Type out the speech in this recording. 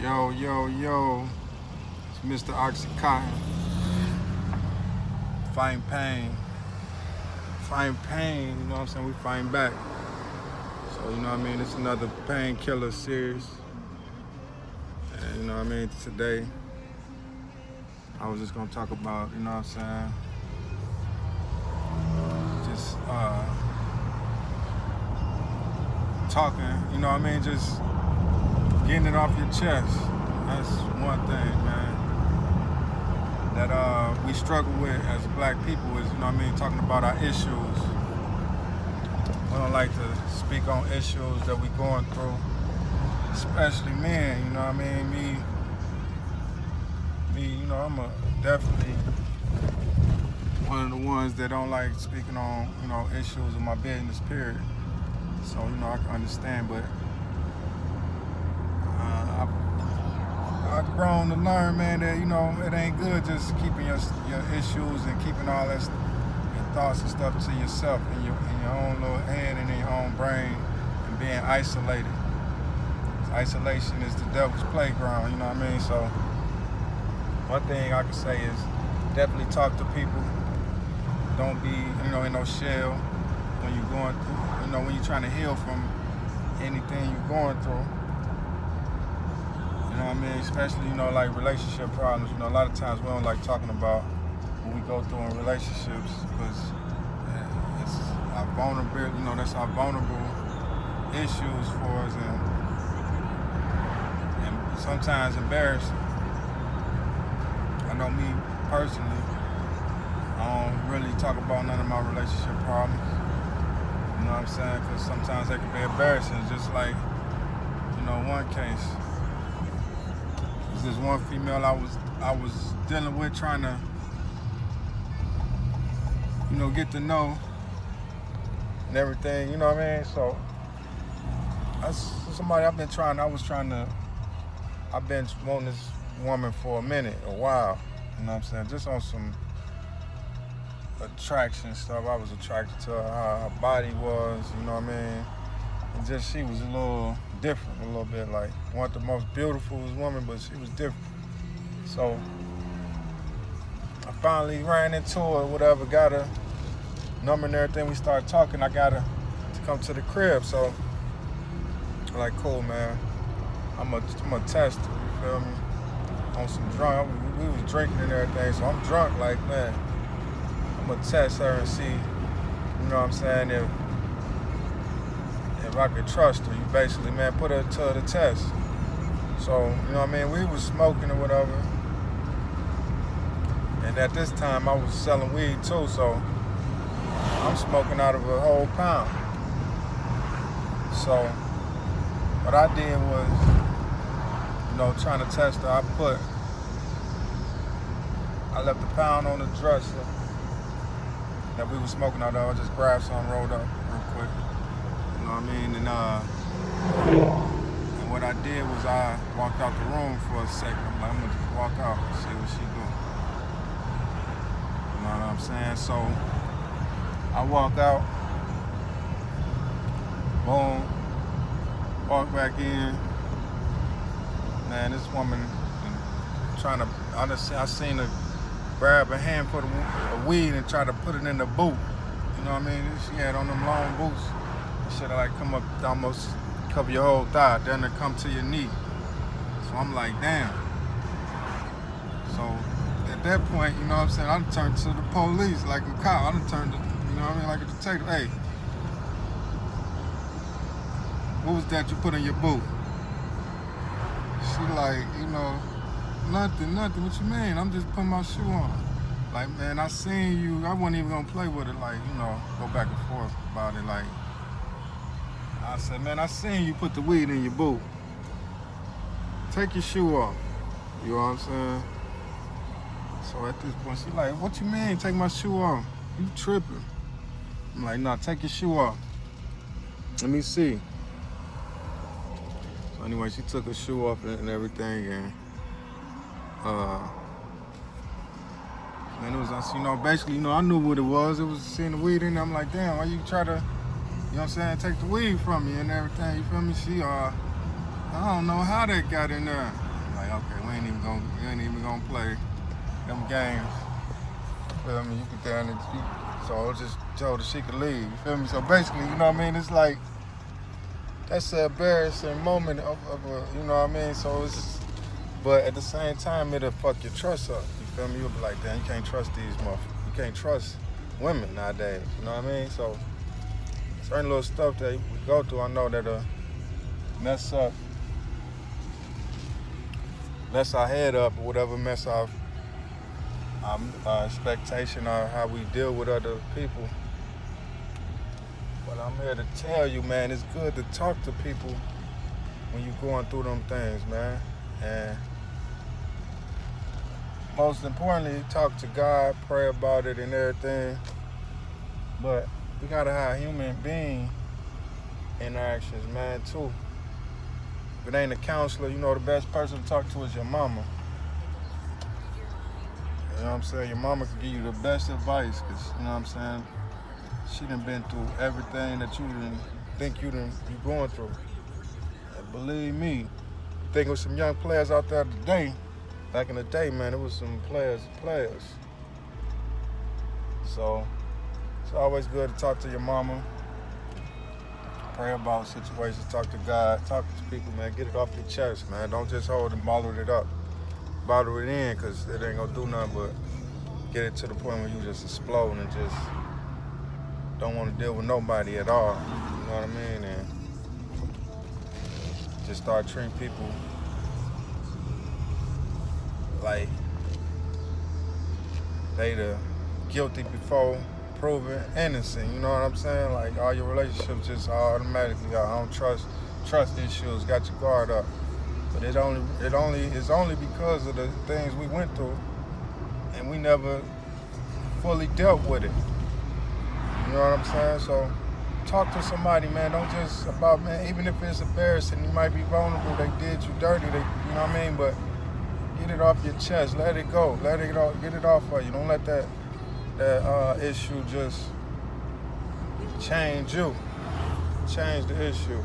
Yo, yo, yo, it's Mr. OxyContin. Fighting pain. Fighting pain, you know what I'm saying? We fighting back. So, you know what I mean? It's another painkiller series. And, you know what I mean? Today, I was just gonna talk about, you know what I'm saying? Just talking, you know what I mean? Just getting it off your chest. That's one thing, man, that we struggle with as black people is, you know what I mean, talking about our issues. We don't like to speak on issues that we going through, especially men, you know what I mean? Me, you know, I'm definitely one of the ones that don't like speaking on, you know, issues of my business, period. So, you know, I can understand, but I've grown to learn, man, that, you know, it ain't good just keeping your issues and keeping all that your thoughts and stuff to yourself in your own little head and in your own brain and being isolated. Isolation is the devil's playground, you know what I mean? So one thing I can say is definitely talk to people. Don't be, you know, in no shell when you're going through, you know, when you're trying to heal from anything you're going through. You know what I mean? Especially, you know, like relationship problems. You know, a lot of times we don't like talking about what we go through in relationships because it's our vulnerable, you know, that's our vulnerable issues for us and sometimes embarrassing. I know me personally, I don't really talk about none of my relationship problems. You know what I'm saying? Because sometimes they can be embarrassing. Just like, you know, one case. This one female I was dealing with, trying to, you know, get to know and everything, you know what I mean? So that's somebody I've been wanting this woman for a while, you know what I'm saying? Just on some attraction stuff. I was attracted to her, how her body was, you know what I mean? And just she was a little different, a little bit like, wasn't the most beautiful woman, but she was different. So I finally ran into her, whatever, got her number and everything. We started talking. I got her to come to the crib. So I'm like, cool, man. I'm gonna test her, you feel me? On some drunk. We was drinking and everything, so I'm drunk, like, man, I'm gonna test her and see, you know what I'm saying, if I could trust her. You basically, man, put her to the test. So, you know what I mean? We was smoking or whatever. And at this time, I was selling weed too, so I'm smoking out of a whole pound. So, what I did was, you know, trying to test her, I left the pound on the dresser that we were smoking out of. I just grabbed some, rolled up real quick. You know what I mean? And what I did was I walked out the room for a second. I'm like, I'm gonna just walk out and see what she doing. You know what I'm saying? So I walk out, boom, walk back in. Man, this woman I seen her grab a handful of weed and try to put it in the boot. You know what I mean? She had on them long boots. Should have like come up to almost cover your whole thigh, then it come to your knee. So I'm like, damn. So at that point, you know what I'm saying, I turned to the police like a cop. I turned to, you know what I mean, like a detective. Hey, what was that you put in your boot? She like, you know, nothing. What you mean? I'm just putting my shoe on. Like, man, I seen you. I wasn't even gonna play with it, like, you know, go back and forth about it, like. I said, man, I seen you put the weed in your boot. Take your shoe off. You know what I'm saying? So at this point, she like, what you mean, take my shoe off? You tripping. I'm like, nah, take your shoe off. Let me see. So anyway, she took her shoe off and everything, and man, it was, you know, basically, you know, I knew what it was. It was seeing the weed in there. I'm like, damn, why you try to, you know what I'm saying, take the weed from me and everything, you feel me? I don't know how that got in there. Like, okay, we ain't even gonna play them games. You feel me? You get down and so I just told her she could leave. You feel me? So basically, you know what I mean? It's like that's an embarrassing moment of a, you know what I mean? So it's, but at the same time, it'll fuck your trust up. You feel me? You'll be like, damn, you can't trust these motherfuckers. You can't trust women nowadays. You know what I mean? So certain little stuff that we go through, I know that'll mess our head up, or whatever mess our expectation or how we deal with other people. But I'm here to tell you, man, it's good to talk to people when you're going through them things, man. And most importantly, talk to God, pray about it and everything. But we gotta have human being interactions, man, too. If it ain't a counselor, you know the best person to talk to is your mama. You know what I'm saying? Your mama can give you the best advice, because, you know what I'm saying, she done been through everything that you didn't think you going through. And believe me, think of some young players out there today. Back in the day, man, it was some players. So it's always good to talk to your mama, pray about situations, talk to God, talk to people, man. Get it off your chest, man. Don't just hold and bottle it up. Bottle it in, because it ain't gonna do nothing but get it to the point where you just explode and just don't want to deal with nobody at all. You know what I mean? And just start treating people like they the guilty before proven innocent. You know what I'm saying? Like all your relationships just automatically got I don't trust issues, got your guard up. But it's only because of the things we went through, and we never fully dealt with it. You know what I'm saying? So talk to somebody, man. Don't just about, man, even if it's embarrassing, you might be vulnerable, they did you dirty, you know what I mean? But get it off your chest, let it go, get it off of you. Don't let that issue just change you, change the issue.